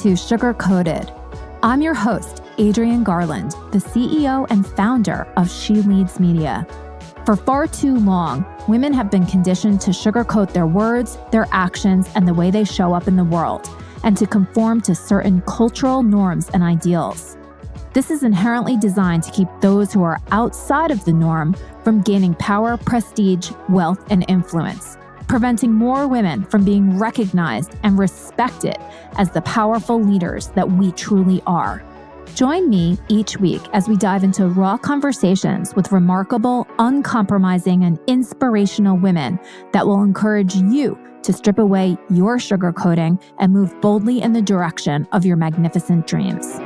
to Sugar Coated. I'm your host, Adrienne Garland, the CEO and founder of She Leads Media. For far too long, women have been conditioned to sugarcoat their words, their actions, and the way they show up in the world, and to conform to certain cultural norms and ideals. This is inherently designed to keep those who are outside of the norm from gaining power, prestige, wealth, and influence, preventing more women from being recognized and respected as the powerful leaders that we truly are. Join me each week as we dive into raw conversations with remarkable, uncompromising, and inspirational women that will encourage you to strip away your sugarcoating and move boldly in the direction of your magnificent dreams.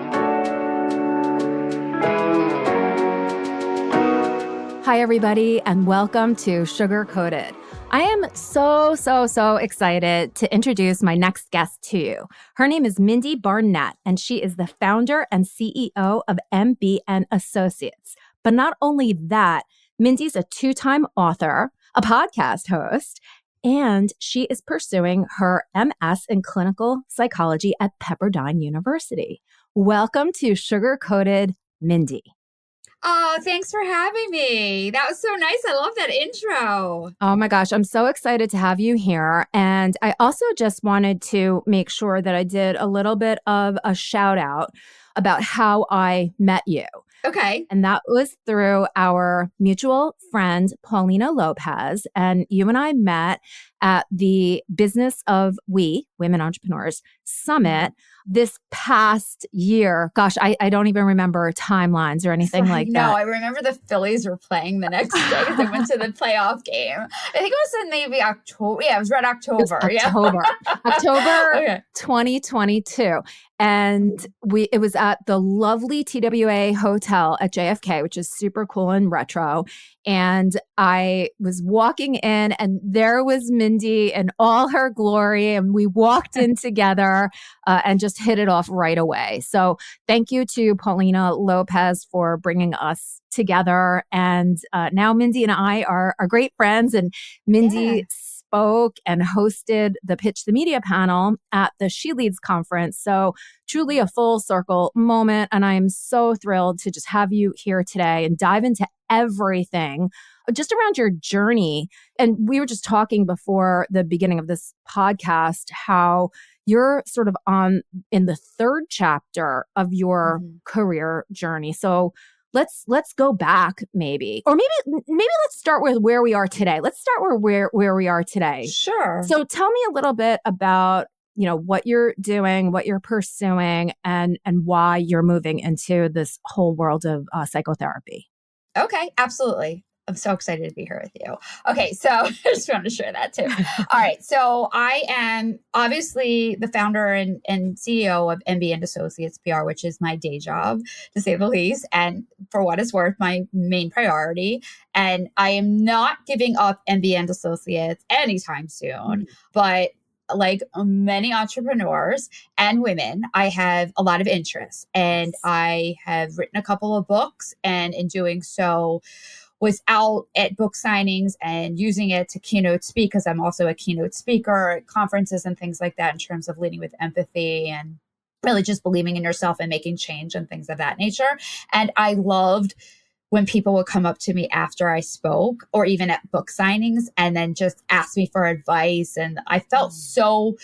Hi, everybody, and welcome to Sugar Coated. I am so excited to introduce my next guest to you. Her name is Mindie Barnett, and she is the founder and CEO of MB& Associates. But not only that, Mindie's a two-time author, a podcast host, and she is pursuing her MS in clinical psychology at Pepperdine University. Welcome to Sugar Coated, Mindie. Oh, thanks for having me. That was so nice. I love that intro. Oh my gosh, I'm so excited to have you here. And I also just wanted to make sure that I did a little bit of a shout out about how I met you. Okay. And that was through our mutual friend, Paulina Lopez. And you and I met at the Business of We, Women Entrepreneurs Summit this past year. Gosh, I don't even remember timelines or anything like that. No, I remember the Phillies were playing the next day because I went to the playoff game. I think it was in maybe October. Yeah, it was right October. October Okay. 2022. And it was at the lovely TWA Hotel at JFK, which is super cool and retro. And I was walking in and there was Mindie in all her glory. And we walked in together and just hit it off right away. So thank you to Paulina Lopez for bringing us together. And now Mindie and I are great friends. And Mindie spoke and hosted the Pitch the Media panel at the She Leads conference. So truly a full circle moment. And I am so thrilled to just have you here today and dive into everything just around your journey. And we were just talking before the beginning of this podcast, how you're sort of in the third chapter of your career journey. So let's go back maybe, or maybe let's start with where we are today. Let's start with where we are today. Sure. So tell me a little bit about, what you're doing, what you're pursuing, and why you're moving into this whole world of psychotherapy. Okay, absolutely. I'm so excited to be here with you. Okay, so I just wanted to share that too. All right, so I am obviously the founder and CEO of MB& Associates PR, which is my day job, to say the least, and for what it's worth, my main priority. And I am not giving up MB& Associates anytime soon, but like many entrepreneurs and women, I have a lot of interests, and I have written a couple of books, and in doing so, was out at book signings and using it to keynote speak, because I'm also a keynote speaker at conferences and things like that in terms of leading with empathy and really just believing in yourself and making change and things of that nature. And I loved when people would come up to me after I spoke or even at book signings and then just ask me for advice. And I felt so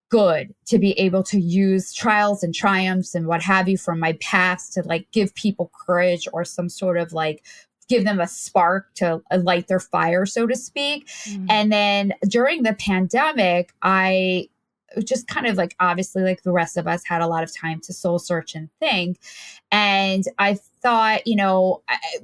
good to be able to use trials and triumphs and what have you from my past to like give people courage or some sort of like give them a spark to light their fire, so to speak. And then during the pandemic, I just kind of like, obviously like the rest of us had a lot of time to soul search and think. And I thought,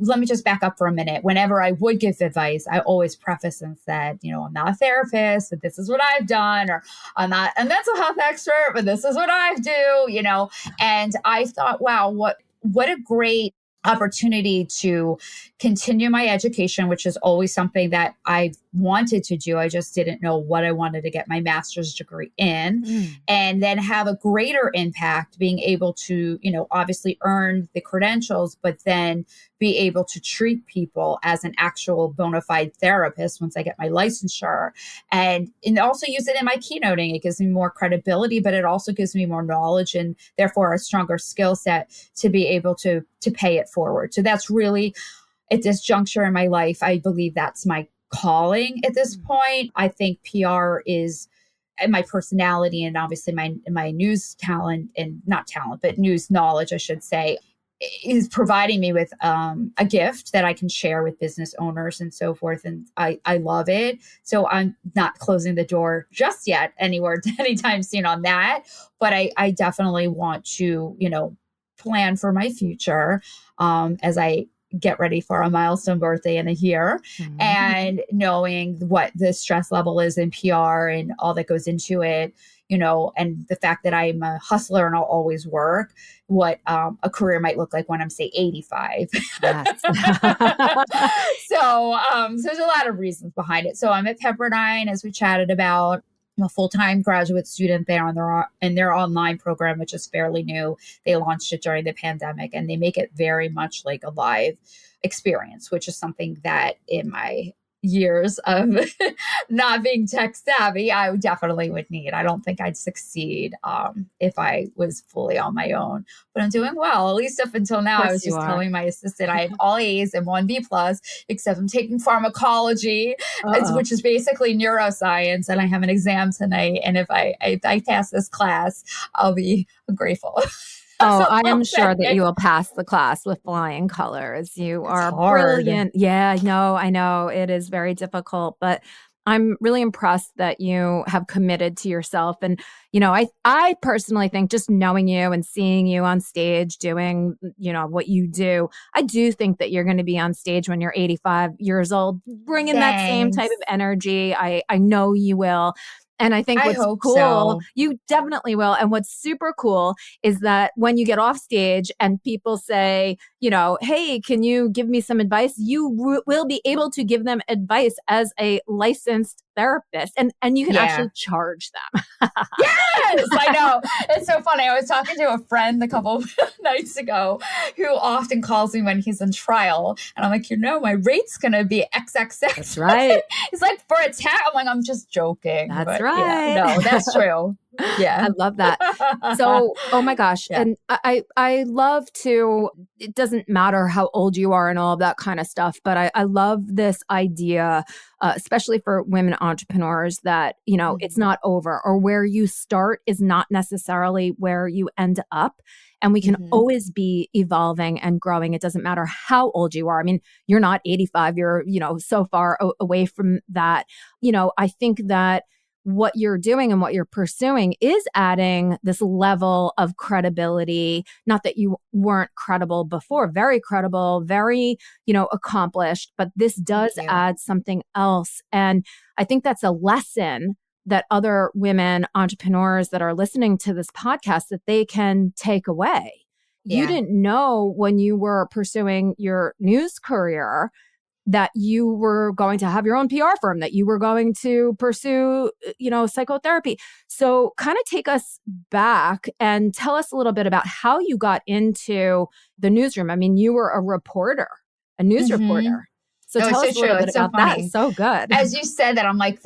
let me just back up for a minute. Whenever I would give advice, I always preface and said, I'm not a therapist, but this is what I've done, or I'm not a mental health expert, but this is what I do, And I thought, wow, what a great opportunity to continue my education, which is always something that I've wanted to do. I just didn't know what I wanted to get my master's degree in, and then have a greater impact, being able to, obviously earn the credentials, but then be able to treat people as an actual bona fide therapist once I get my licensure, and also use it in my keynoting. It gives me more credibility, but it also gives me more knowledge and therefore a stronger skill set to be able to pay it forward. So that's really, at this juncture in my life, I believe that's my calling at this point. I think PR is, and my personality, and obviously my news talent, and not talent, but news knowledge, I should say, is providing me with a gift that I can share with business owners and so forth. And I love it. So I'm not closing the door just yet anywhere anytime soon on that. But I definitely want to, plan for my future as I get ready for a milestone birthday in a year, and knowing what the stress level is in PR and all that goes into it, and the fact that I'm a hustler and I'll always work, what a career might look like when I'm, say, 85. Yes. So there's a lot of reasons behind it. So I'm at Pepperdine, as we chatted about. I'm a full-time graduate student there in their online program, which is fairly new. They launched it during the pandemic, and they make it very much like a live experience, which is something that in my years of not being tech savvy, I definitely would need. I don't think I'd succeed if I was fully on my own, but I'm doing well, at least up until now. I was just telling my assistant I have all A's and 1 B+, except I'm taking pharmacology, which is basically neuroscience, and I have an exam tonight. And if I pass this class, I'll be grateful. Oh, I am sure that you will pass the class with flying colors. You are brilliant. Yeah, no, I know it is very difficult, but I'm really impressed that you have committed to yourself. And, I personally think, just knowing you and seeing you on stage doing, what you do, I do think that you're going to be on stage when you're 85 years old, bringing that same type of energy. I know you will. And I think what's cool, you definitely will. And what's super cool is that when you get off stage and people say, hey, can you give me some advice? You will be able to give them advice as a licensed therapist, and you can actually charge them. Yes, I know. It's so funny. I was talking to a friend a couple of nights ago who often calls me when he's in trial. And I'm like, my rate's going to be XXX. That's right. He's like, for a tag. I'm like, I'm just joking. That's right. Yeah, no, that's true. Yeah. I love that. So, oh my gosh. Yeah. And I love to, it doesn't matter how old you are and all of that kind of stuff, but I love this idea, especially for women entrepreneurs, that, it's not over, or where you start is not necessarily where you end up. And we can always be evolving and growing. It doesn't matter how old you are. I mean, you're not 85, you're, so far away from that. I think that what you're doing and what you're pursuing is adding this level of credibility. Not that you weren't credible before, very credible, very, accomplished, but this does add something else. And I think that's a lesson that other women entrepreneurs that are listening to this podcast, that they can take away. Yeah. You didn't know when you were pursuing your news career that you were going to have your own PR firm, that you were going to pursue, psychotherapy. So kind of take us back and tell us a little bit about how you got into the newsroom. I mean, you were a reporter, a news reporter. So tell us a little bit about that. It's so good. As you said that, I'm like,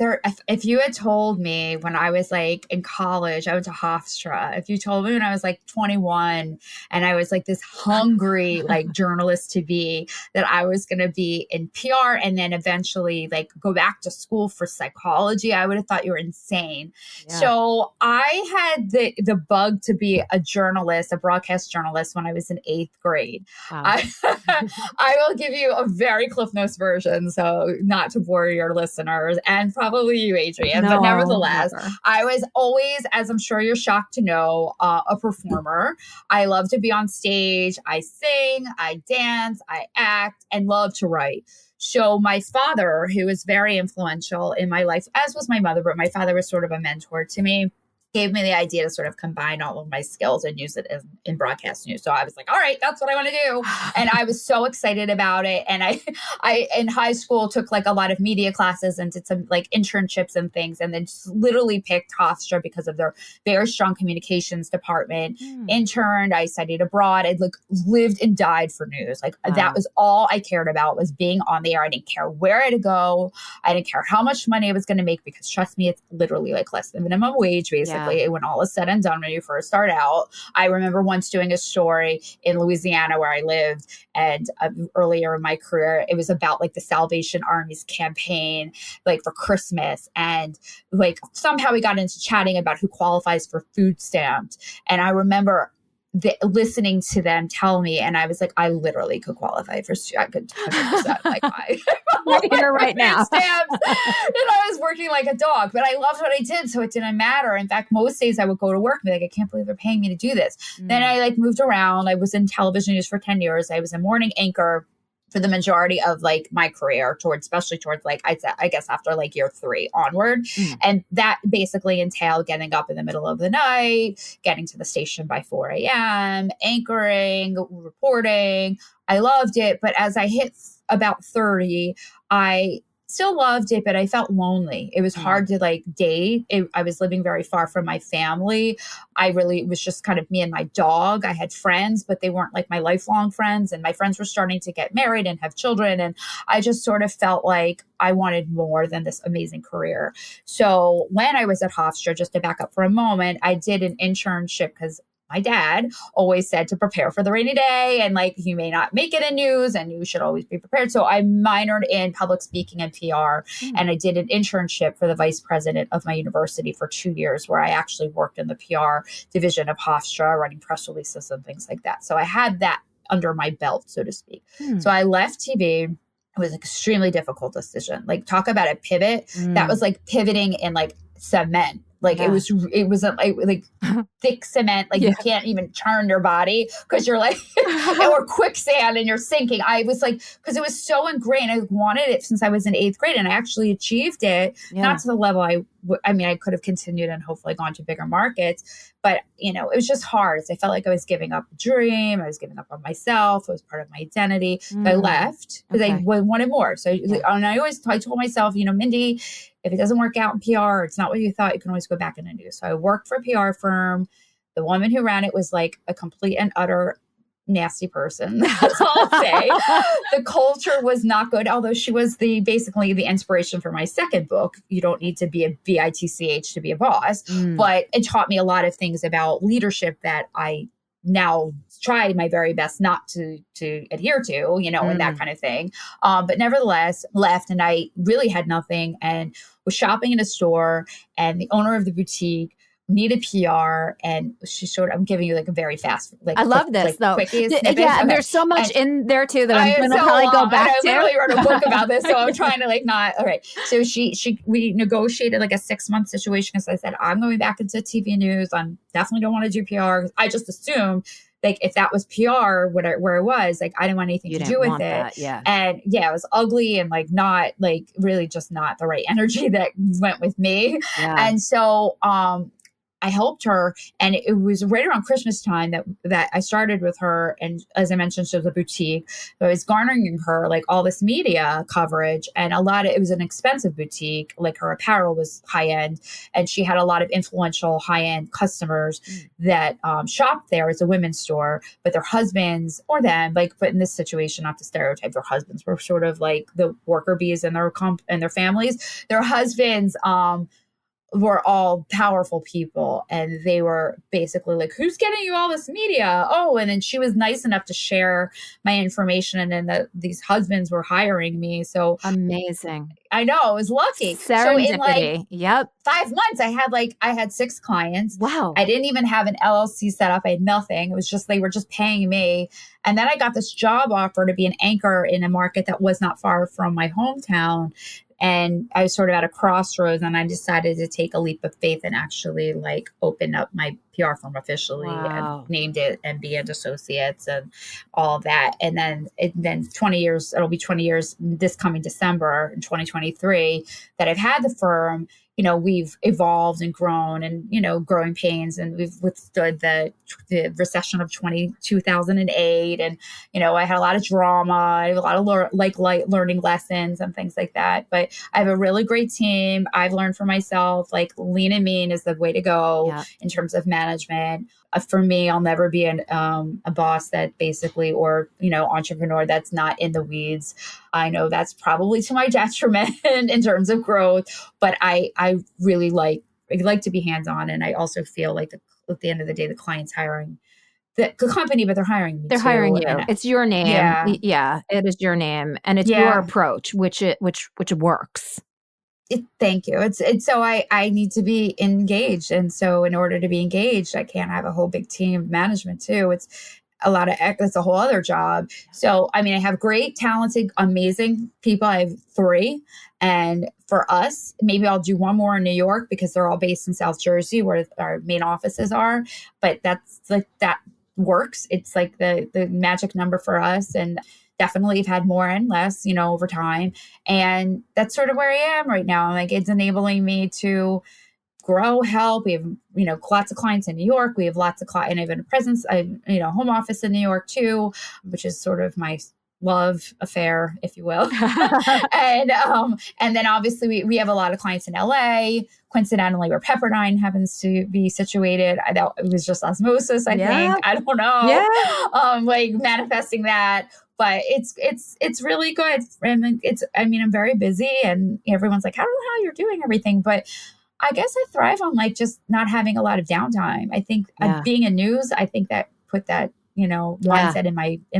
if you had told me when I was like in college, I went to Hofstra. If you told me when I was like 21 and I was like this hungry like journalist to be, that I was going to be in PR and then eventually like go back to school for psychology, I would have thought you were insane. Yeah. So I had the bug to be a journalist, a broadcast journalist, when I was in 8th grade. Wow. I will give you a very Cliff Notes version, so not to bore your listeners and probably you, Adrienne, but nevertheless, never. I was always, as I'm sure you're shocked to know, a performer. I love to be on stage. I sing, I dance, I act, and love to write. So my father, who was very influential in my life, as was my mother, but my father was sort of a mentor to me. gave me the idea to sort of combine all of my skills and use it in broadcast news. So I was like, all right, that's what I want to do. And I was so excited about it. And I in high school took like a lot of media classes and did some like internships and things. And then just literally picked Hofstra because of their very strong communications department. Interned, I studied abroad. I like lived and died for news. Like that was all I cared about, was being on the air. I didn't care where I had to go. I didn't care how much money I was going to make, because trust me, it's literally like less than minimum wage, basically. When all is said and done, when you first start out. I remember once doing a story in Louisiana where I lived, and earlier in my career, it was about like the Salvation Army's campaign, like for Christmas. And like somehow we got into chatting about who qualifies for food stamps. And I remember listening to them tell me, and I was like, I literally could qualify for, I could 100%, like right here, right now. Stamps. And I was working like a dog, but I loved what I did, so it didn't matter. In fact, most days I would go to work and be like, I can't believe they're paying me to do this. Then I like moved around. I was in television news for 10 years. I was a morning anchor for the majority of like my career, especially towards like, I guess after like year 3 onward. And that basically entailed getting up in the middle of the night, getting to the station by 4 a.m., anchoring, reporting. I loved it. But as I hit about 30, I still loved it, but I felt lonely. It was hard to like date. I was living very far from my family. It was just kind of me and my dog. I had friends, but they weren't like my lifelong friends. And my friends were starting to get married and have children. And I just sort of felt like I wanted more than this amazing career. So when I was at Hofstra, just to back up for a moment, I did an internship because my dad always said to prepare for the rainy day, and like you may not make it in news and you should always be prepared. So I minored in public speaking and PR, and I did an internship for the vice president of my university for 2 years, where I actually worked in the PR division of Hofstra, writing press releases and things like that. So I had that under my belt, so to speak. So I left TV. It was an extremely difficult decision. Like talk about a pivot. That was like pivoting in like cement. Like it was like thick cement. Like you can't even turn your body because you're like, or quicksand and you're sinking. I was like, because it was so ingrained. I wanted it since I was in 8th grade, and I actually achieved it. Not to the level I mean, I could have continued and hopefully gone to bigger markets, but it was just hard. I felt like I was giving up a dream. I was giving up on myself. It was part of my identity. So I left because I wanted more. So, and I told myself, Mindie, if it doesn't work out in PR, it's not what you thought, you can always go back into news. So I worked for a PR firm. The woman who ran it was like a complete and utter nasty person. That's all I'll say. The culture was not good, although she was basically the inspiration for my second book. You don't need to be a BITCH to be a boss, but it taught me a lot of things about leadership that I now try my very best not to adhere to, and that kind of thing. But nevertheless, left, and I really had nothing, and was shopping in a store, and the owner of the boutique needed PR, and I'm giving you like a very fast, like I love this like, though. And there's so much in there too that I'm going to probably go back to. I literally wrote a book about this, so I'm trying to like not. All right, so we negotiated like a 6-month situation because I said I'm going back into TV news. I definitely don't want to do PR. I just assumed like if that was PR, where it was, like I didn't want anything to do with it. And it was ugly and like not like really just not the right energy that went with me. And so I helped her, and it was right around Christmas time that I started with her. And as I mentioned, she was a boutique. So I was garnering her like all this media coverage, and it was an expensive boutique. Like her apparel was high end, and she had a lot of influential high end customers that shopped there. As a women's store, but their husbands or them, but in this situation, not to stereotype, their husbands were sort of like the worker bees in their families. Their husbands, were all powerful people, and they were basically like, who's getting you all this media? Oh, and then she was nice enough to share my information, and then these husbands were hiring me. So amazing. I know, I was lucky. Serendipity. So in like 5 months, I had 6 clients. Wow. I didn't even have an LLC set up. I had nothing. It was just, they were just paying me. And then I got this job offer to be an anchor in a market that was not far from my hometown. And I was sort of at a crossroads, and I decided to take a leap of faith and actually like open up my PR firm officially and Wow. named it MB and Associates and all of that. And then 20 years, it'll be 20 years this coming December in 2023 that I've had the firm. We've evolved and grown and, growing pains, and we've withstood the recession of 2008. And, I had a lot of drama, I have a lot of learning lessons and things like that. But I have a really great team. I've learned for myself, like lean and mean is the way to go in terms of management. For me, I'll never be a boss that basically, or, entrepreneur that's not in the weeds. I know that's probably to my detriment in terms of growth, but I really like to be hands-on. And I also feel like at the end of the day, the client's hiring the company, but they're hiring me They're too. hiring you. And It's your name. yeah, Yeah, it is your name, and it's your yeah. approach, which works. Thank you. It's so I need to be engaged. And so in order to be engaged, I can't have a whole big team of management too. It's a whole other job. So, I mean, I have great, talented, amazing people. I have 3. And for us, maybe I'll do one more in New York because they're all based in South Jersey where our main offices are. But that's like, that works. It's like the magic number for us. And definitely have had more and less, over time. And that's sort of where I am right now. Like, it's enabling me to grow, help. We have, lots of clients in New York. We have lots of clients, and I have a presence, home office in New York too, which is sort of my love affair, if you will. And then obviously we have a lot of clients in LA, coincidentally where Pepperdine happens to be situated. It was just osmosis, I think. I don't know. Like manifesting that. But it's really good. And I'm very busy, and everyone's like, I don't know how you're doing everything. But I guess I thrive on like just not having a lot of downtime. I think being in news, I think that put that, mindset in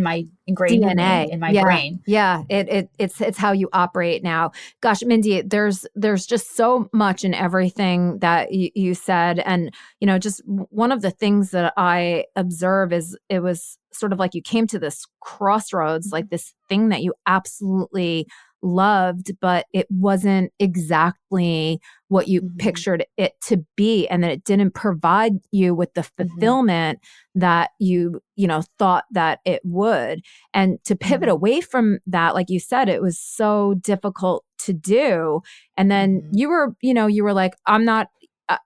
my ingrained DNA in my brain. Yeah. It's how you operate now. Gosh, Mindie, there's just so much in everything that you said. And, just one of the things that I observe is it was sort of like you came to this crossroads, like this thing that you absolutely loved, but it wasn't exactly what you pictured it to be. And that it didn't provide you with the fulfillment that you thought that it would. And to pivot away from that, like you said, it was so difficult to do. And then you were like, I'm not,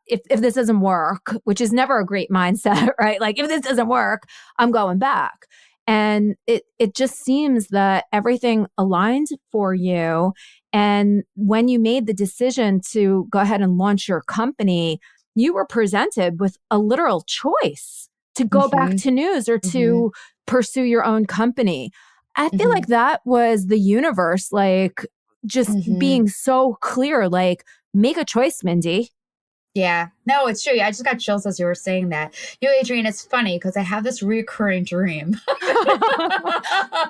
if this doesn't work, which is never a great mindset, right? Like, if this doesn't work, I'm going back. And it just seems that everything aligned for you. And when you made the decision to go ahead and launch your company, you were presented with a literal choice to go back to news or to pursue your own company. I feel like that was the universe, like just being so clear, like, make a choice, Mindie. Yeah, no, it's true. I just got chills as you were saying that. Adrienne, it's funny because I have this recurring dream. Tell me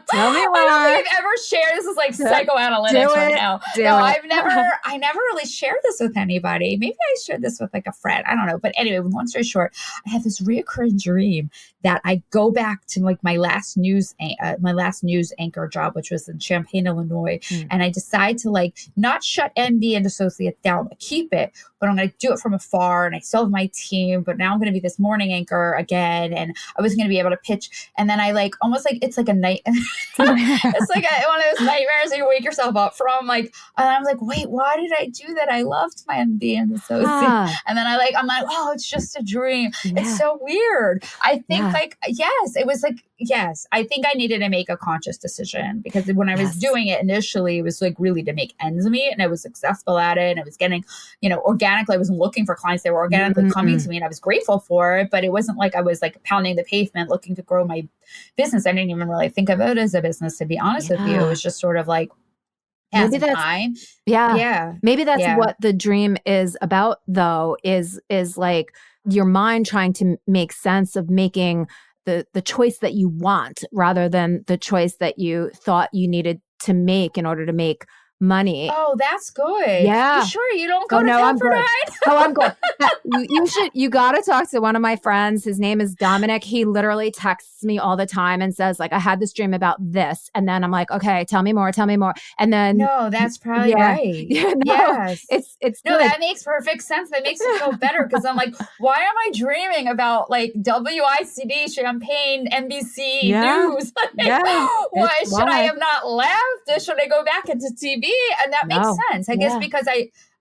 why. I don't think I've ever shared this. Is like psychoanalytics right now. I never really shared this with anybody. Maybe I shared this with like a friend. I don't know. But anyway, long story short, I have this recurring dream that I go back to like my last news anchor job, which was in Champaign, Illinois, and I decide to like not shut MB and Associates down, but keep it. But I'm going to do it from afar, and I still have my team, but now I'm going to be this morning anchor again, and I was going to be able to pitch. And then I like, almost like, it's like a night, it's like one of those nightmares that you wake yourself up from. Like, and I was like, wait, why did I do that? I loved my MD and Associates. And then I'm like, oh, it's just a dream. Yeah. It's so weird. I think I think I needed to make a conscious decision, because when I was doing it initially, it was like really to make ends meet, and I was successful at it, and I was getting, organically, I wasn't looking for clients. They were organically coming to me, and I was grateful for it, but it wasn't like I was like pounding the pavement looking to grow my business. I didn't even really think of it as a business, to be honest with you. It was just sort of like passing time. Yeah. Maybe that's what the dream is about, though, is like your mind trying to make sense of making the choice that you want rather than the choice that you thought you needed to make in order to make money. Oh, that's good. Yeah. You sure you don't Oh, go to no, I'm good. Pepperdine? Oh, I'm good. You got to talk to one of my friends. His name is Dominic. He literally texts me all the time and says like, I had this dream about this. And then I'm like, okay, tell me more. And then, No, that's probably yeah, right. yeah, no, Yes. it's No, good. that makes perfect sense. That makes me feel better because I'm like, why am I dreaming about like WICD, Champagne, NBC News? Like, why should I have not left? Should I go back into TV? And that makes sense. I guess because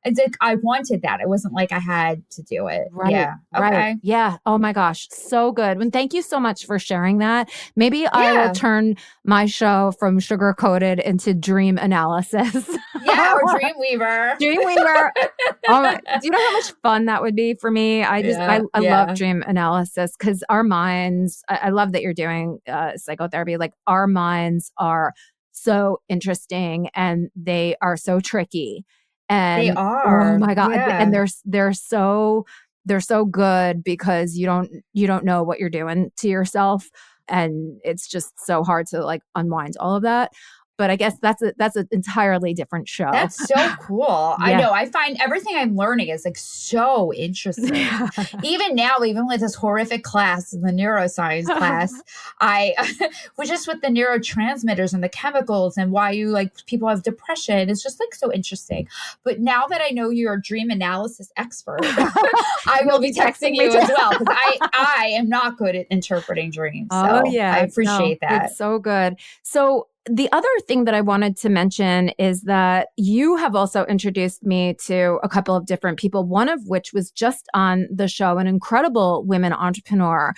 it's like I wanted that. It wasn't like I had to do it. Right. Yeah. Right. Okay. Yeah. Oh my gosh. So good. And thank you so much for sharing that. Maybe I will Yeah. turn my show from sugar coated into dream analysis. Yeah. Or Dreamweaver. Dreamweaver. Oh, do you know how much fun that would be for me? I love dream analysis because our minds, I love that you're doing psychotherapy. Like our minds are so interesting and they are so tricky. And They oh are. my God. Yeah. And they're so good because you don't know what you're doing to yourself. And it's just so hard to like unwind all of that. But I guess that's an entirely different show. That's so cool. I know. I find everything I'm learning is like so interesting. Even now, even with this horrific class, the neuroscience class, I was just with the neurotransmitters and the chemicals and why you like people have depression. It's just like so interesting. But now that I know you're a dream analysis expert, I will be texting you as well because I am not good at interpreting dreams. So I appreciate that. It's so good. So the other thing that I wanted to mention is that you have also introduced me to a couple of different people, one of which was just on the show, an incredible women entrepreneur.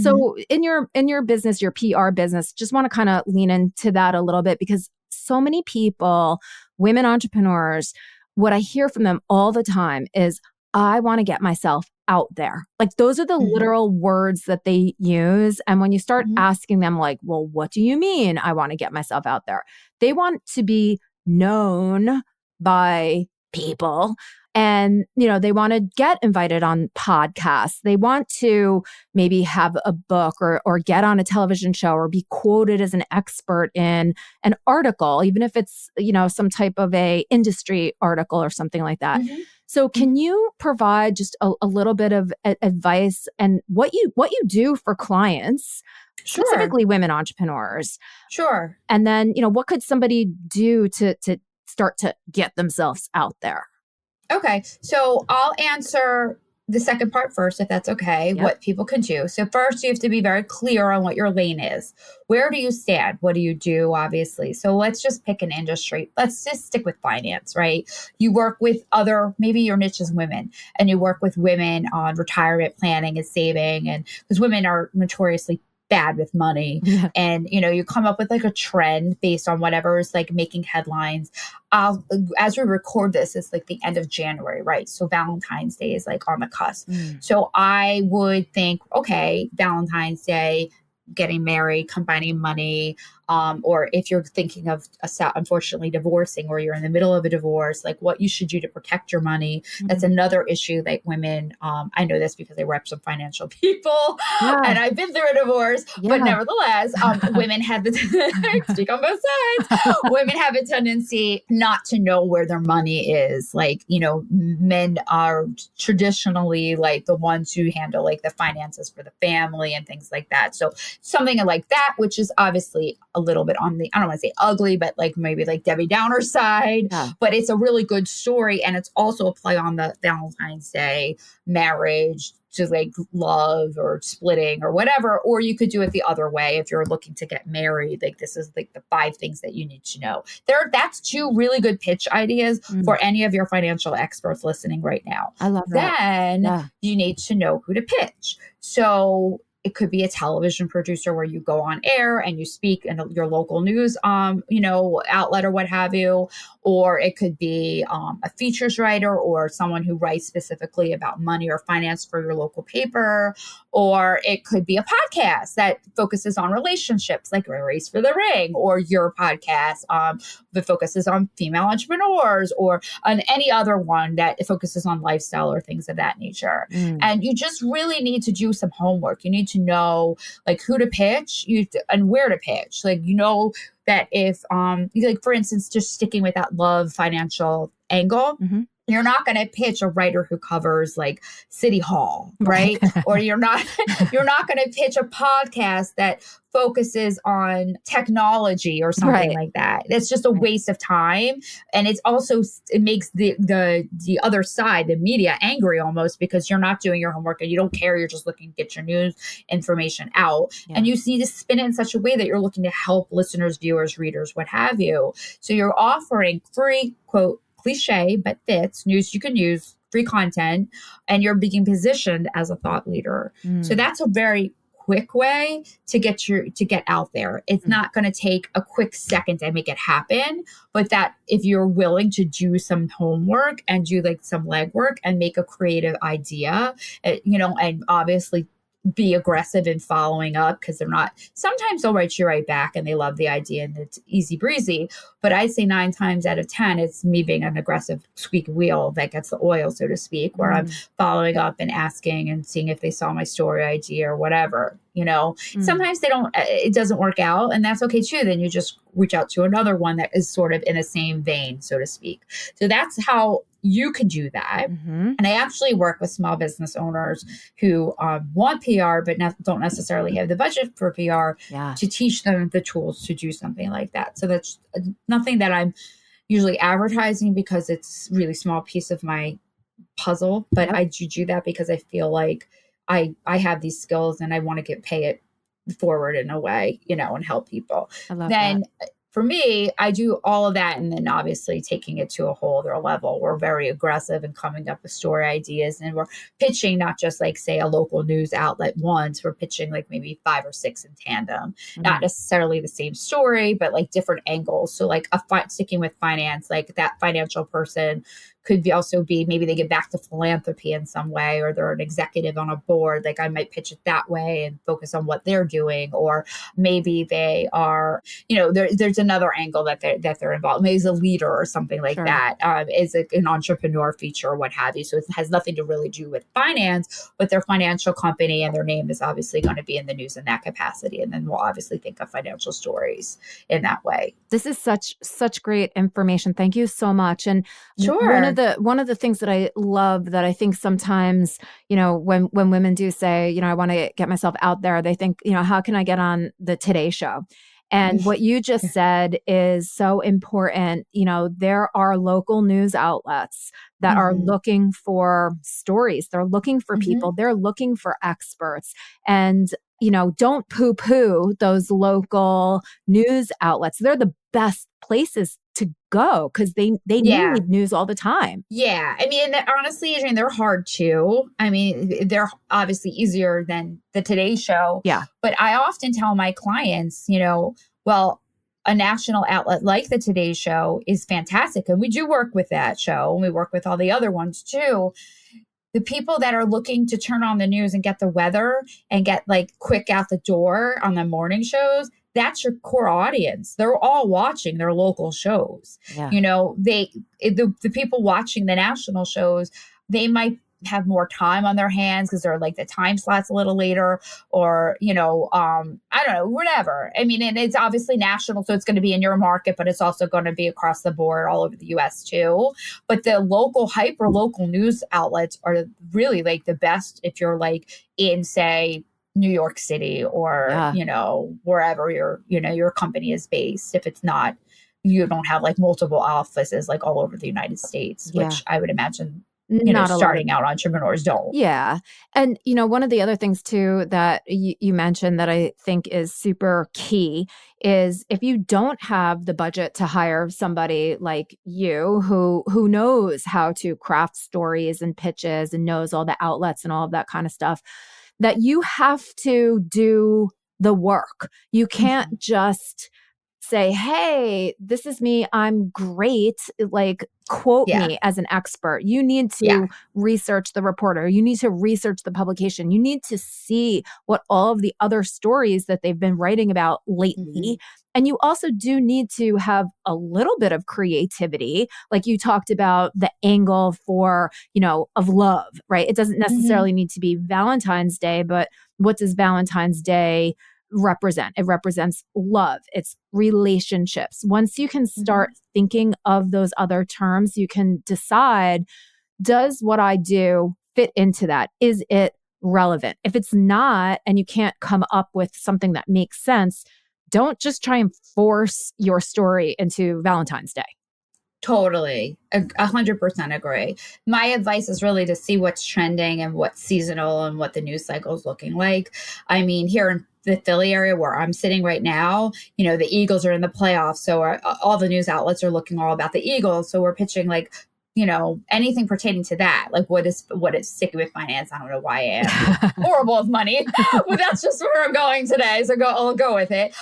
So in your business, your PR business, just want to kind of lean into that a little bit because so many people, women entrepreneurs, what I hear from them all the time is, I want to get myself out there. Like those are the literal words that they use. And when you start asking them like, well, what do you mean I want to get myself out there? They want to be known by people. And, they want to get invited on podcasts. They want to maybe have a book or get on a television show or be quoted as an expert in an article, even if it's, some type of a industry article or something like that. So can you provide just a little bit of advice and what you do for clients, specifically women entrepreneurs? Sure. And then, what could somebody do to start to get themselves out there? Okay. So I'll answer the second part first, if that's okay, what people can do. So first, you have to be very clear on what your lane is. Where do you stand? What do you do, obviously? So let's just pick an industry. Let's just stick with finance, right? You work with maybe your niche is women, and you work with women on retirement planning and saving, and because women are notoriously bad with money. And, you come up with like a trend based on whatever is like making headlines. As we record this, it's like the end of January, right? So Valentine's Day is like on the cusp. So I would think, okay, Valentine's Day, getting married, combining money, or if you're thinking of unfortunately divorcing or you're in the middle of a divorce, like what you should do to protect your money. That's another issue that women, I know this because I rep some financial people and I've been through a divorce, but nevertheless, women have speak on both sides. Women have a tendency not to know where their money is. Like, men are traditionally like the ones who handle like the finances for the family and things like that. So something like that, which is obviously a little bit on the, I don't want to say ugly, but like maybe like Debbie Downer side, but it's a really good story. And it's also a play on the Valentine's Day marriage to like love or splitting or whatever. Or you could do it the other way. If you're looking to get married, like this is like the 5 things that you need to know. That's 2 really good pitch ideas for any of your financial experts listening right now. I love that. Then you need to know who to pitch. So it could be a television producer where you go on air and you speak in your local news, outlet or what have you. Or it could be a features writer or someone who writes specifically about money or finance for your local paper. Or it could be a podcast that focuses on relationships, like Race for the Ring, or your podcast that focuses on female entrepreneurs, or on any other one that focuses on lifestyle or things of that nature. And you just really need to do some homework. You need to know like who to pitch and where to pitch. Like, that if, like for instance, just sticking with that love financial angle, Mm-hmm. you're not going to pitch a writer who covers like City Hall, right? Or you're not going to pitch a podcast that focuses on technology or something like that. It's just a waste of time, and it makes the other side, the media, angry almost, because you're not doing your homework and you don't care. You're just looking to get your news information out, and you need to spin it in such a way that you're looking to help listeners, viewers, readers, what have you. So you're offering free, quote, cliche, but fits news you can use, free content, and you're being positioned as a thought leader. So that's a very quick way to get out there. It's not going to take a quick second to make it happen, but that if you're willing to do some homework and do like some legwork and make a creative idea, and obviously be aggressive in following up, because sometimes they'll write you right back and they love the idea and it's easy breezy. But I'd say 9 times out of 10, it's me being an aggressive squeaky wheel that gets the oil, so to speak, where I'm following up and asking and seeing if they saw my story idea or whatever. Sometimes it doesn't work out, and that's okay too. Then you just reach out to another one that is sort of in the same vein, so to speak. So that's how you can do that. And I actually work with small business owners who want PR, but don't necessarily have the budget for PR, to teach them the tools to do something like that. So that's nothing that I'm usually advertising, because it's a really small piece of my puzzle, but I do that because I feel like I have these skills and I want to pay it forward in a way, and help people. I love that. For me, I do all of that, and then obviously taking it to a whole other level. We're very aggressive in coming up with story ideas, and we're pitching not just like, say, a local news outlet once. We're pitching like maybe 5 or 6 in tandem, not necessarily the same story, but like different angles. So like sticking with finance, like that financial person could also be maybe they get back to philanthropy in some way, or they're an executive on a board. Like I might pitch it that way and focus on what they're doing, or maybe they are, there's another angle that they're involved. Maybe as a leader or something like that, is an entrepreneur feature or what have you. So it has nothing to really do with finance, but their financial company and their name is obviously going to be in the news in that capacity. And then we'll obviously think of financial stories in that way. This is such great information. Thank you so much. And sure. One of the things that I love, that I think sometimes, when women do say, I want to get myself out there, they think, how can I get on the Today Show? And what you just said is so important. There are local news outlets that are looking for stories. They're looking for people. They're looking for experts. And, don't poo-poo those local news outlets. They're the best places to go because they need news all the time. Yeah. I mean, honestly, Adrienne, they're hard too. I mean, they're obviously easier than the Today Show. Yeah. But I often tell my clients, well, a national outlet like the Today Show is fantastic. And we do work with that show, and we work with all the other ones too. The people that are looking to turn on the news and get the weather and get like quick out the door on the morning shows, that's your core audience. They're all watching their local shows. Yeah. The people watching the national shows, they might have more time on their hands because they're like the time slots a little later, or, I don't know, whatever. I mean, and it's obviously national, so it's going to be in your market, but it's also going to be across the board all over the US too. But the hyper local news outlets are really like the best if you're like in, say, New York City or, wherever your company is based. If it's not, you don't have like multiple offices like all over the United States, which I would imagine starting out entrepreneurs don't. Yeah. And, one of the other things too that you mentioned that I think is super key is if you don't have the budget to hire somebody like you who knows how to craft stories and pitches and knows all the outlets and all of that kind of stuff, that you have to do the work. You can't just say, hey, this is me. I'm great. Like, quote Yeah. me as an expert. You need Yeah. to research the reporter. You need to research the publication. You need to see what all of the other stories that they've been writing about Hmm. lately. And you also do need to have a little bit of creativity. Like you talked about the angle for, of love, right? It doesn't Hmm. necessarily need to be Valentine's Day, but what does Valentine's Day represent? It represents love, it's relationships. Once you can Hmm. start thinking of those other terms, you can decide, does what I do fit into that? Is it relevant? If it's not, and you can't come up with something that makes sense, don't just try and force your story into Valentine's Day. Totally. 100% agree. My advice is really to see what's trending and what's seasonal and what the news cycle is looking like. I mean, here in the Philly area where I'm sitting right now, the Eagles are in the playoffs. So all the news outlets are looking all about the Eagles. So we're pitching like, anything pertaining to that. Like what is sticking with finance? I don't know why I am. I'm horrible with money, but that's just where I'm going today. So I'll go with it.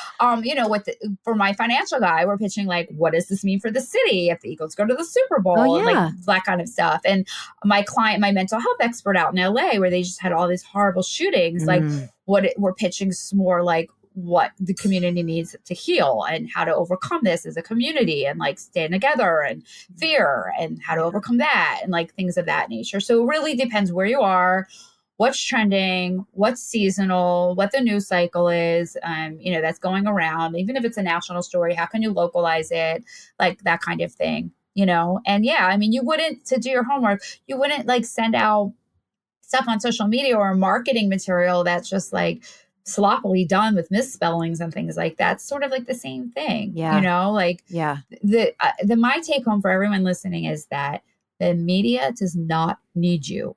For my financial guy, we're pitching like, what does this mean for the city if the Eagles go to the Super Oh, Bowl and like yeah. that kind of stuff. And my client, my mental health expert out in LA, where they just had all these horrible shootings, like we're pitching more like what the community needs to heal and how to overcome this as a community and like stand together and fear and how to overcome that and like things of that nature. So it really depends where you are, what's trending, what's seasonal, what the news cycle is, that's going around. Even if it's a national story, how can you localize it? Like that kind of thing, And yeah, I mean, to do your homework, you wouldn't like send out stuff on social media or marketing material that's just like sloppily done with misspellings and things like that. It's sort of like the same thing, Yeah. like Yeah. the my take home for everyone listening is that the media does not need you.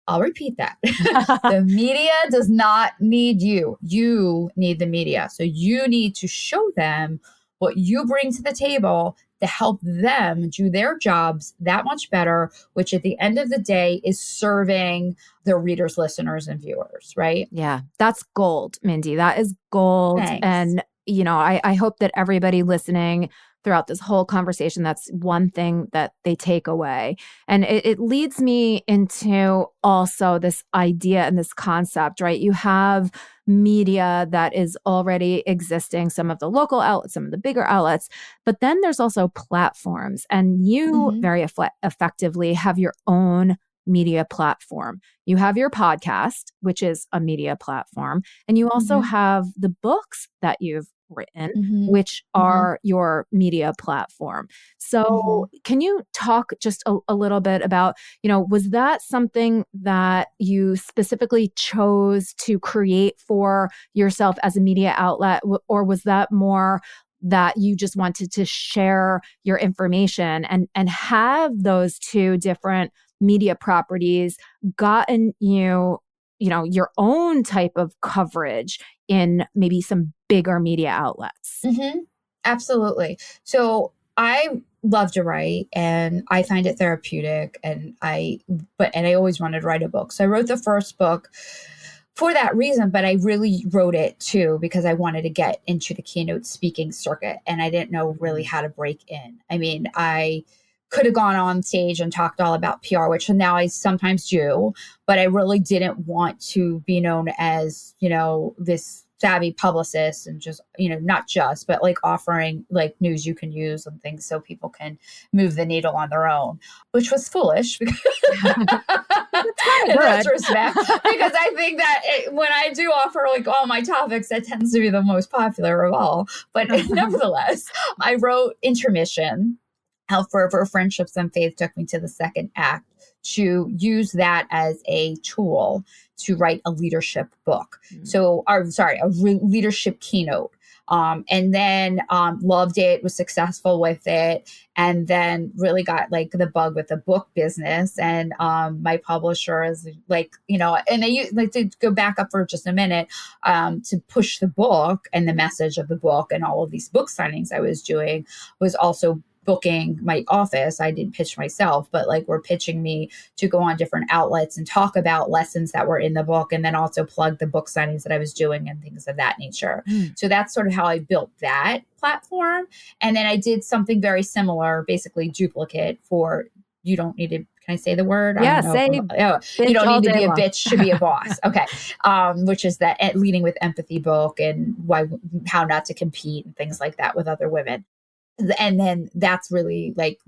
I'll repeat that. The media does not need you. You need the media. So you need to show them what you bring to the table to help them do their jobs that much better, which at the end of the day is serving their readers, listeners, and viewers, right? Yeah, that's gold, Mindy. That is gold. Thanks. And, I hope that everybody listening throughout this whole conversation, that's one thing that they take away. And it leads me into also this idea and this concept, right? You have media that is already existing, some of the local outlets, some of the bigger outlets, but then there's also platforms. And you Hmm. very effectively have your own media platform. You have your podcast, which is a media platform, and you also Hmm. have the books that you've written, Hmm. which Hmm. are your media platform. Hmm. So, can you talk just a little bit about, was that something that you specifically chose to create for yourself as a media outlet, or was that more that you just wanted to share your information and have those two different media properties gotten your own type of coverage in maybe some bigger media outlets? Hmm. Absolutely. So I love to write and I find it therapeutic and I always wanted to write a book. So I wrote the first book for that reason, but I really wrote it too because I wanted to get into the keynote speaking circuit and I didn't know really how to break in. I mean, I could have gone on stage and talked all about PR, which now I sometimes do, but I really didn't want to be known as, this savvy publicist and just, not just, but like offering like news you can use and things so people can move the needle on their own, which was foolish because It's kind of in good. retrospect, because I think that when I do offer like all my topics, that tends to be the most popular of all. But nevertheless, I wrote Intermission, How Forever Friendships and Faith Took Me to the Second Act, to use that as a tool to write a leadership book. So, leadership keynote. And then loved it, was successful with it, and then really got like the bug with the book business. And my publisher is like, and they like to go back up for just a minute to push the book and the message of the book and all of these book signings I was doing was also booking my office. I didn't pitch myself, but like were pitching me to go on different outlets and talk about lessons that were in the book, and then also plug the book signings that I was doing and things of that nature. So that's sort of how I built that platform. And then I did something very similar, basically duplicate for You Don't Need to, can I say the word? Yeah, I don't know. You don't need to be a bitch to be a boss. Okay. Which is that Leading with Empathy book, and how not to compete and things like that with other women. And then that's really like,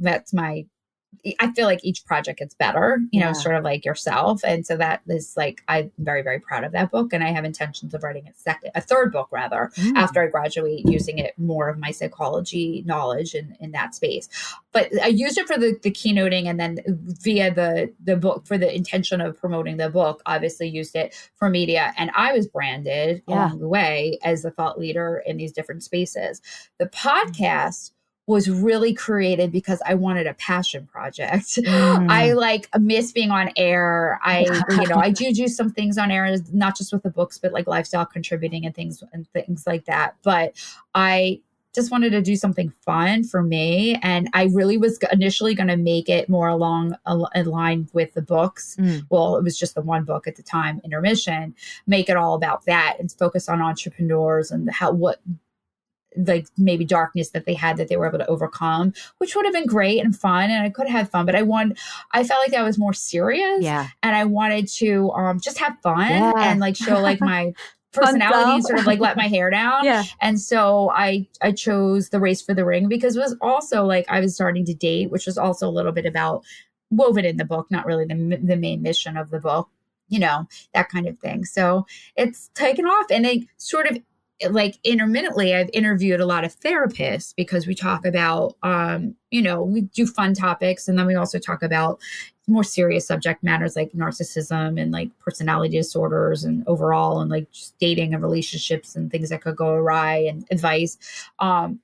I feel like each project gets better, sort of like yourself. And so that is like, I'm very, very proud of that book. And I have intentions of writing a third book rather, after I graduate, using it more of my psychology knowledge in that space. But I used it for the keynoting, and then via the book for the intention of promoting the book, obviously used it for media. And I was branded along the way as a thought leader in these different spaces. The podcast was really created because I wanted a passion project. I like miss being on air. I do some things on air, not just with the books, but like lifestyle contributing and things like that. But I just wanted to do something fun for me. And I really was initially going to make it more along a line with the books. Well, it was just the one book at the time, Intermission, make it all about that and focus on entrepreneurs and what like maybe darkness that they had that they were able to overcome, which would have been great and fun. And I could have fun, but I felt like that was more serious. Yeah. And I wanted to just have fun and like show like my personality and sort of like let my hair down. Yeah. And so I chose The Race for the Ring because it was also like I was starting to date, which was also a little bit about woven in the book, not really the main mission of the book, that kind of thing. So it's taken off. And they sort of like intermittently, I've interviewed a lot of therapists because we talk about, we do fun topics. And then we also talk about more serious subject matters like narcissism and like personality disorders and overall and like just dating and relationships and things that could go awry, and advice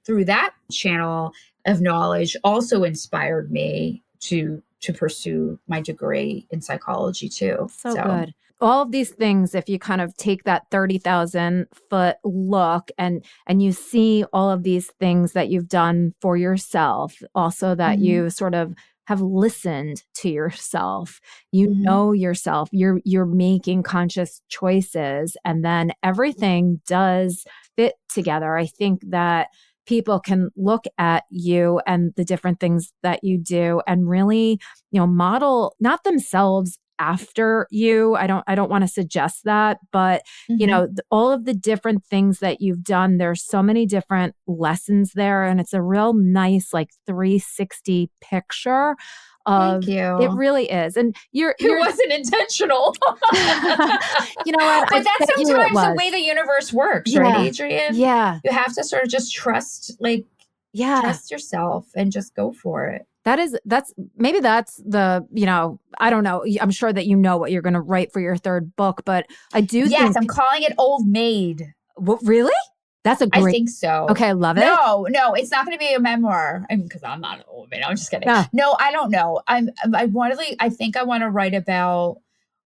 through that channel of knowledge also inspired me to pursue my degree in psychology too. So good. All of these things, if you kind of take that 30,000 foot look and you see all of these things that you've done for yourself, also that you sort of have listened to yourself, know yourself, you're making conscious choices, and then everything does fit together. I think that people can look at you and the different things that you do and really, model not themselves after you. I don't want to suggest that, but all of the different things that you've done, there's so many different lessons there, and it's a real nice like 360 picture of. Thank you. It really is. And it wasn't intentional. You know what? But that's sometimes the way the universe works, right, Adrienne? Yeah. You have to sort of just trust yourself and just go for it. That's the, I don't know. I'm sure that what you're going to write for your third book, but I do think. Yes, I'm calling it Old Maid. What, really? That's a great. I think so. Okay, I love it. No, it's not going to be a memoir. Because I'm not an old maid. I'm just kidding. Yeah. No, I don't know. I think I want to write about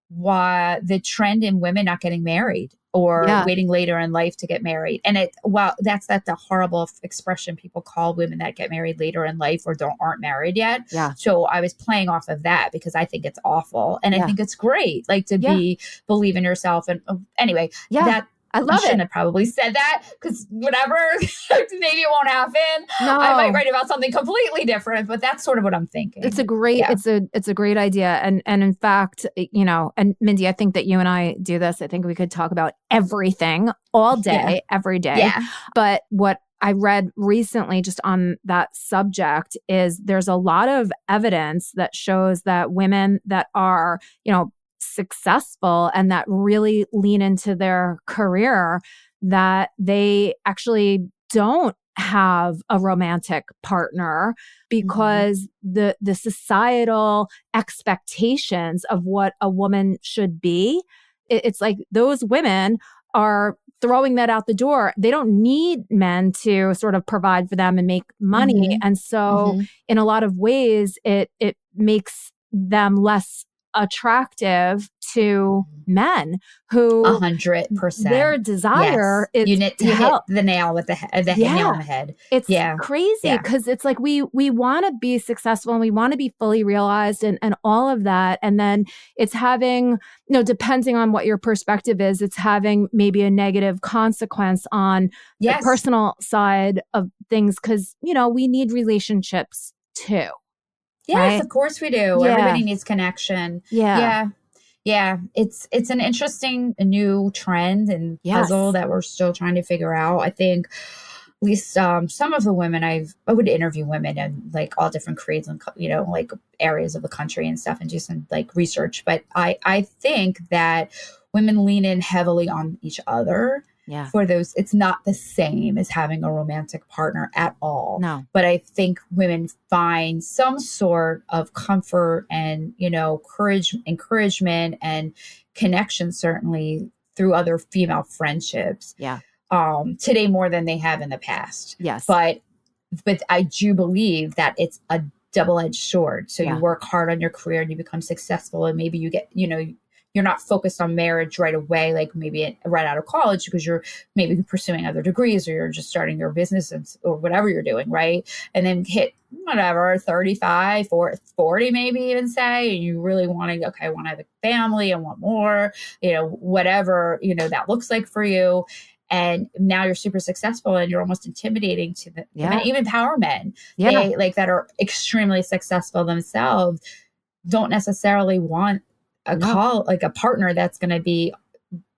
why the trend in women not getting married or waiting later in life to get married. And that's the horrible expression people call women that get married later in life or aren't married yet. Yeah. So I was playing off of that because I think it's awful. And I think it's great, like to believe in yourself. And anyway, I love it. I shouldn't have probably said that because whatever, maybe it won't happen. No. I might write about something completely different, but that's sort of what I'm thinking. It's a great, it's a great idea. And in fact, and Mindie, I think that you and I do this. I think we could talk about everything all day, every day. Yeah. But what I read recently just on that subject is there's a lot of evidence that shows that women that are, successful and that really lean into their career, that they actually don't have a romantic partner because the societal expectations of what a woman should be, it's like those women are throwing that out the door. They don't need men to sort of provide for them and make money. And so in a lot of ways, it makes them less attractive to men who 100%. their desire is you to hit help. the nail with the nail on the head. It's crazy because it's like we want to be successful and we want to be fully realized and all of that. And then it's having, depending on what your perspective is, it's having maybe a negative consequence on the personal side of things because, we need relationships too. Yes, right? Of course we do. Everybody needs connection. Yeah. It's an interesting new trend and puzzle that we're still trying to figure out. I think at least some of the women I would interview women in like all different creeds and like areas of the country and stuff and do some like research. But I think that women lean in heavily on each other. Yeah. For those, it's not the same as having a romantic partner at all. No. But I think women find some sort of comfort and, encouragement and connection, certainly through other female friendships. Yeah. Today more than they have in the past. Yes. But I do believe that it's a double-edged sword. So you work hard on your career and you become successful and maybe you get, you're not focused on marriage right away, like maybe right out of college because you're maybe pursuing other degrees or you're just starting your business or whatever you're doing, right? And then hit 35 or 40 maybe even say, and you really want to, I want to have a family, I want more, whatever, that looks like for you. And now you're super successful and you're almost intimidating to the men, even power men. They like that are extremely successful themselves don't necessarily want a partner that's going to be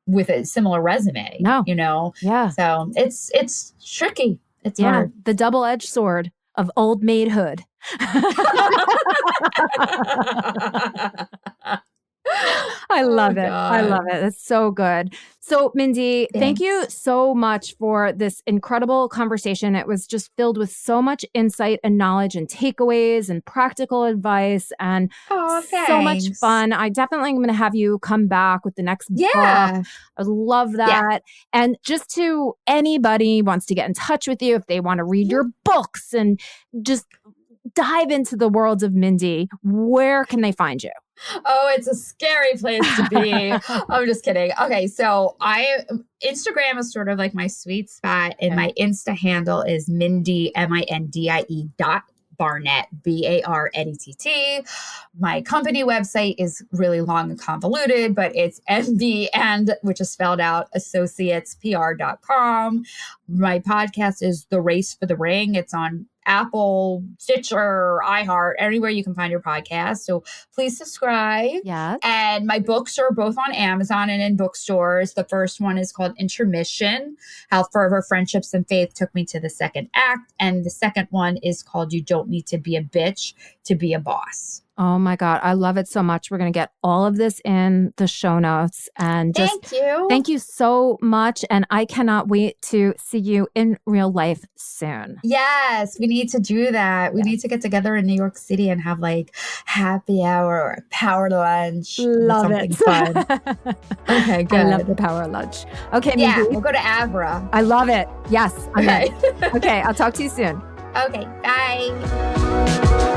with a similar resume. No. Yeah. So it's tricky. It's hard. The double-edged sword of old maidhood. I love it. I love it. It's so good. So, Mindie, thank you so much for this incredible conversation. It was just filled with so much insight and knowledge and takeaways and practical advice and so much fun. I definitely am going to have you come back with the next book. I love that. And just to anybody who wants to get in touch with you, if they want to read your books and just dive into the world of Mindie, where can they find you? Oh, it's a scary place to be. I'm just kidding. Okay, so Instagram is sort of like my sweet spot, and my Insta handle is Mindie Mindie Barnett Barnett. My company website is really long and convoluted, but it's which is spelled out associatespr.com. My podcast is The Race for the Ring. It's on Apple, Stitcher, iHeart, anywhere you can find your podcast. So please subscribe. Yes. And my books are both on Amazon and in bookstores. The first one is called Intermission, How Fervor, Friendships, and Faith Took Me to the Second Act. And the second one is called You Don't Need to Be a Bitch to Be a Boss. Oh my God. I love it so much. We're going to get all of this in the show notes. And just thank you so much. And I cannot wait to see you in real life soon. Yes, we need to do that. We need to get together in New York City and have like happy hour or power lunch. Love it. Fun. Okay, good. I love the power lunch. Okay, yeah, Mindie. We'll go to Avra. I love it. Yes. Okay. Okay, I'll talk to you soon. Okay, bye.